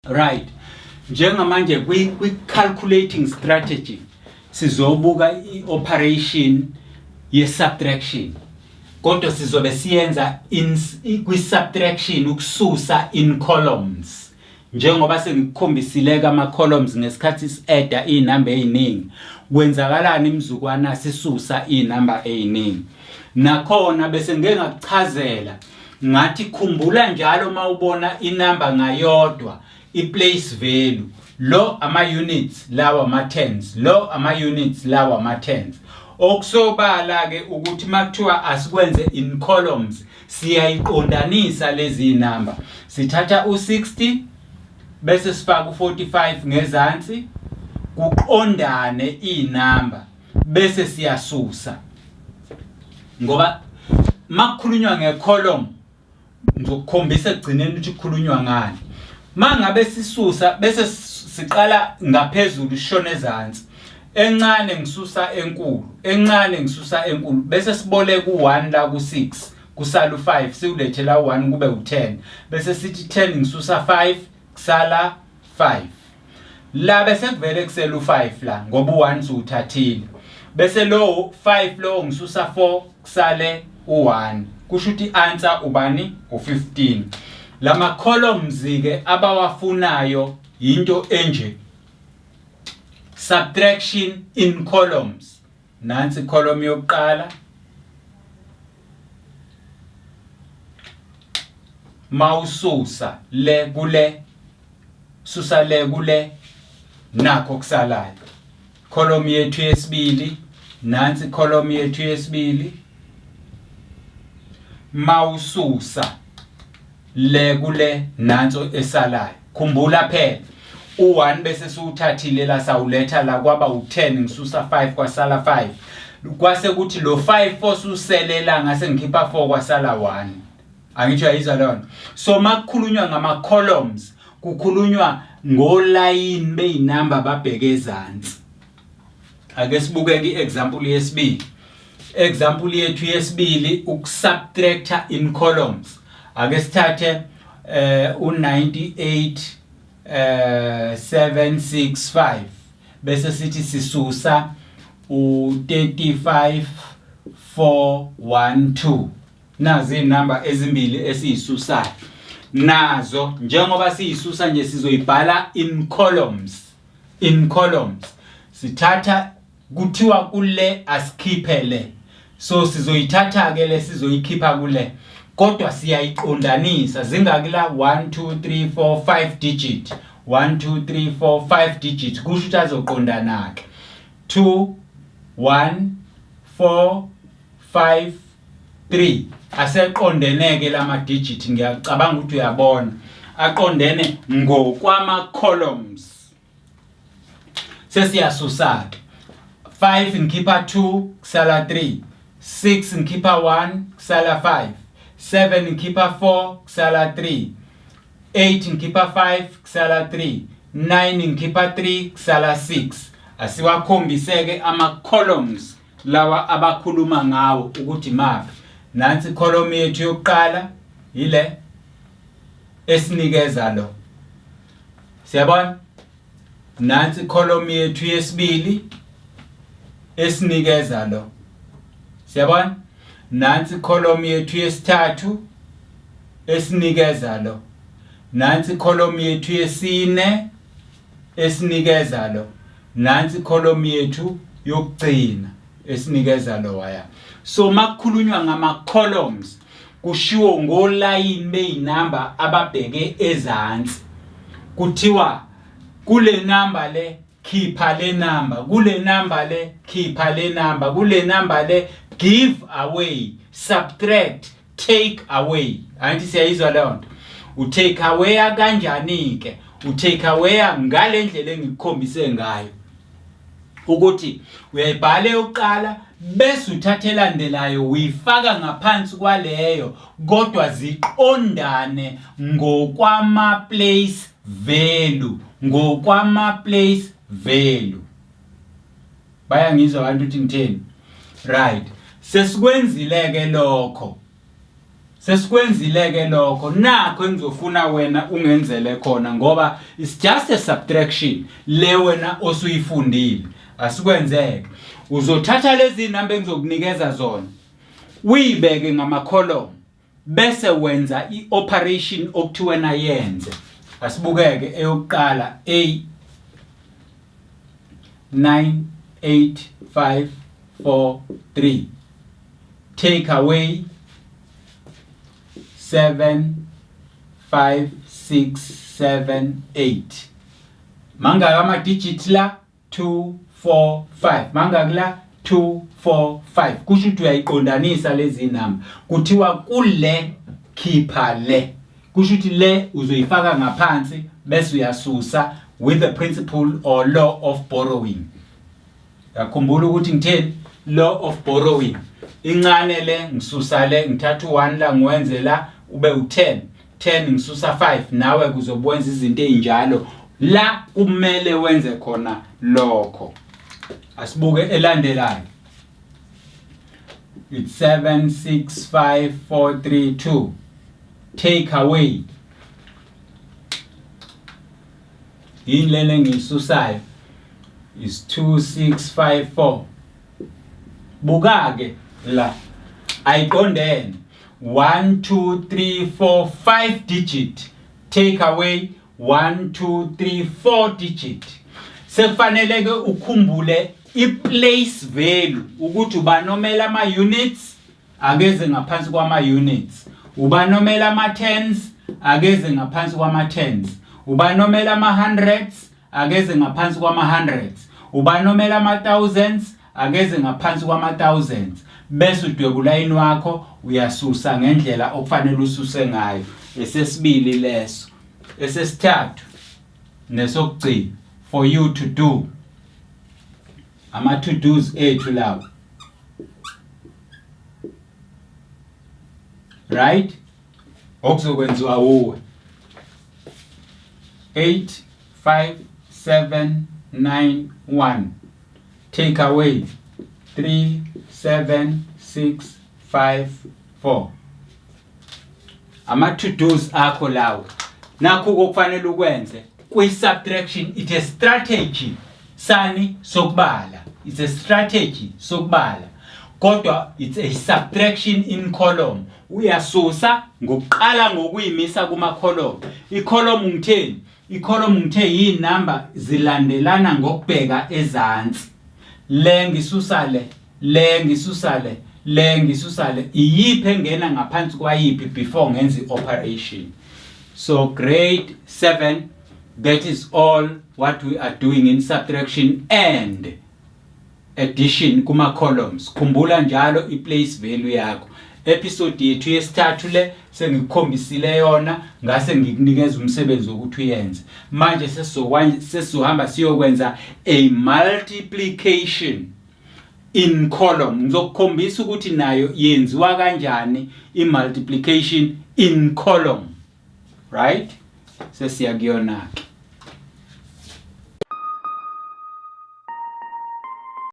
Right. Njengamanje kwi-calculating strategy sizobuka i-operation ye-subtraction. Kodwa sizobe siyenza kwi-subtraction ukususa in columns. Njengoba sengikukhombisile ama-columns ngesikhathi si-adda iy'namba ey'ningi. Kwenzakalani imzukwana sisusa iy'namba ey'ningi. Nakhona bese ngeke ngakuchazela ngathi khumbula njalo mawubona inamba ngayodwa i-place value. Lo ama-units lawa ama-tens. Lo ama-units lawa ama-tens. Okusobala ke ukuthi makuthiwa asikwenze in columns siyayiqondanisa lezi namba. Sithatha u60 bese sifaka u45 ngezansi kuqondane inamba bese siyasusa. Ngoba makukhulunywa ngecolumn ngizokukhombisa egcineni ukuthi kukhulunywa ngani. Mangabe sisusa bese siqala ngaphezulu sishone ezansi. Encane ngisusa enkulu, encane ngisusa enkulu bese sibole ku1 la ku6 kusala u5 siulethela u1 kube u10 bese sithi 10 ngisusa 5 kusala 5 la bese kuvele kusela u5 la ngoba u1 siwuthathile bese lo 5 lo ngisusa 4 kusale u1 kusho ukuthi answer ubani u15. Lama columns ke abawafunayo into enje subtraction in columns. Nansi column yokuqala mawususa le kule susa le kule nakho kusalayo. Column yethu yesibili nansi column yethu yesibili mawususa le kule nanso esalayo. Khumbula phela u1 bese siwuthathile la sawuletha la kwaba u10 ngisusa 5 kwasala 5 kwase kuthi lo 5 osuselela ngase ngikhipha 4 kwasala 1. Angitsho yayizwa lona. So makukhulunywa ngama columns kukhulunywa ngolayini beyinamba babheke ezansi. Ake sibuke iexample yesibili. Example yethu yesibili ukusubtracta in columns. Ake sithathe u98 765 bese sithi sisusa u35 412. Nazi inamba ezimbili esiyisusayo. Nazo njengoba siyisusa nje sizoyibhala in columns. In columns. Sithatha kuthiwa kule asikhiphele. So sizoyithatha ke le sizoyikhipha kule. Kodwa siyayiqondanisa zingakila 1 2 3 4 5 digit 1 2 3 4 5 digit kusho ukuthi azoqondana ke 2 1 4 5 3 aseqondeneke lama digit. Ngiyacabanga ukuthi uyabona aqondene ngokwama columns. Sesiyasusa ke 5 ngikhipha 2 kusala 3 6 ngikhipha 1 kusala 5 7 ngikhipha 4 kusala 3 8 ngikhipha 5 kusala 3 9 ngikhipha 3 kusala 6. Asiwakhombiseke ama columns lawa abakhuluma ngawo ukuthi maphi. Nansi column yethu yokuqala ile esinikeza lo. Siyabona? Nansi column yethu yesibili esinikeza lo. Siyabona? Nansi column yethu yesithathu esinikeza lo. Nansi column yethu yesine esinikeza lo. Nansi column yethu yokugcina esinikeza lo waya. So makukhulunywa ngama columns kushiwo ngolayini beyinamba ababheke ezansi. Kuthiwa kule namba le khipha le namba, kule namba le khipha le namba, kule namba le give away, subtract, take away. Anti siyayizwa leyo nto. U-take away kanjani ke? U-take away ngale ndlela engikukhombise ngayo. Ukuthi uyayibhala yokuqala bese uthatha elandelayo uyifaka ngaphansi kwaleyo kodwa ziqondane ngokwama place value, ngokwama place value. Bayangizwa abantu ukuthi ngitheni? Right. Sesikwenzile ke lokho. sesikwenzile ke lokho nakho engizofuna wena ungenzele khona ngoba it's just a subtraction le wena osuyifundile asikwenzeke uzothatha lezi number engizokunikeza zona uyibeke ngama column bese wenza ioperation okuthi wena yenze asibukeke eyokuqala A 98543 take away 75678 mangaka ama digits la 245 mangaka la 245 kusho ukuthi uyayiqondanisa lezi number kuthiwa kule khipha le kusho ukuthi le uzoyifaka ngaphansi bese uyasusa with the principle or law of borrowing yakhumbula ukuthi ngitheni law of borrowing incane le ngisusa le ngithatha u1 la ngiwenze la ube u10 10 ngisusa 5 nawe kuzobwenza izinto ezinjalo la kumele wenze khona lokho asibuke elandelayo it's 765432 take away inlele ngisusayo is 2654 bukake la ayiqondene 1 2 3 4 5 digit take away 1 2 3 4 digit sekufanele ke ukhumbule iplace value ukuthi ubanomela ama units akeze ngaphansi kwama units ubanomela ama tens akeze ngaphansi kwama tens ubanomela ama hundreds akeze ngaphansi kwama hundreds ubanomela ama thousands akeze ngaphansi kwama thousands bese udweba ulayini wakho uyasusa ngendlela okufanele ususe ngayo esesibili leso esesithathu nesokugcina for you to do ama to do's ethu lawo right okuzokwenziwa uwe 85791 take away 37654 ama to do's akho lawo nakho okufanele ukwenze kwi subtraction it is strategy sani sokubala it's a strategy sokubala kodwa it's a subtraction in column uyasusa ngokuqala ngokuyimisa kuma column icolumn ngitheni icolumn ngithe yinamba zilandelana ngokubheka ezantsi le ngisusa le le ngisusa le le ngisusa le iyiphi engena ngaphansi kwayiphi before ngenza ioperation so grade 7 that is all what we are doing in subtraction and addition kuma columns khumbula njalo iplace value yakho episode yethu yesithathu le sengikukhombisile yona ngase ngikunikeza umsebenzi wokuthi uyenze manje sesizohamba siyokwenza a multiplication in column ngizokukhombisa ukuthi nayo yenziwa kanjani i multiplication in column right sesiyakuyona ke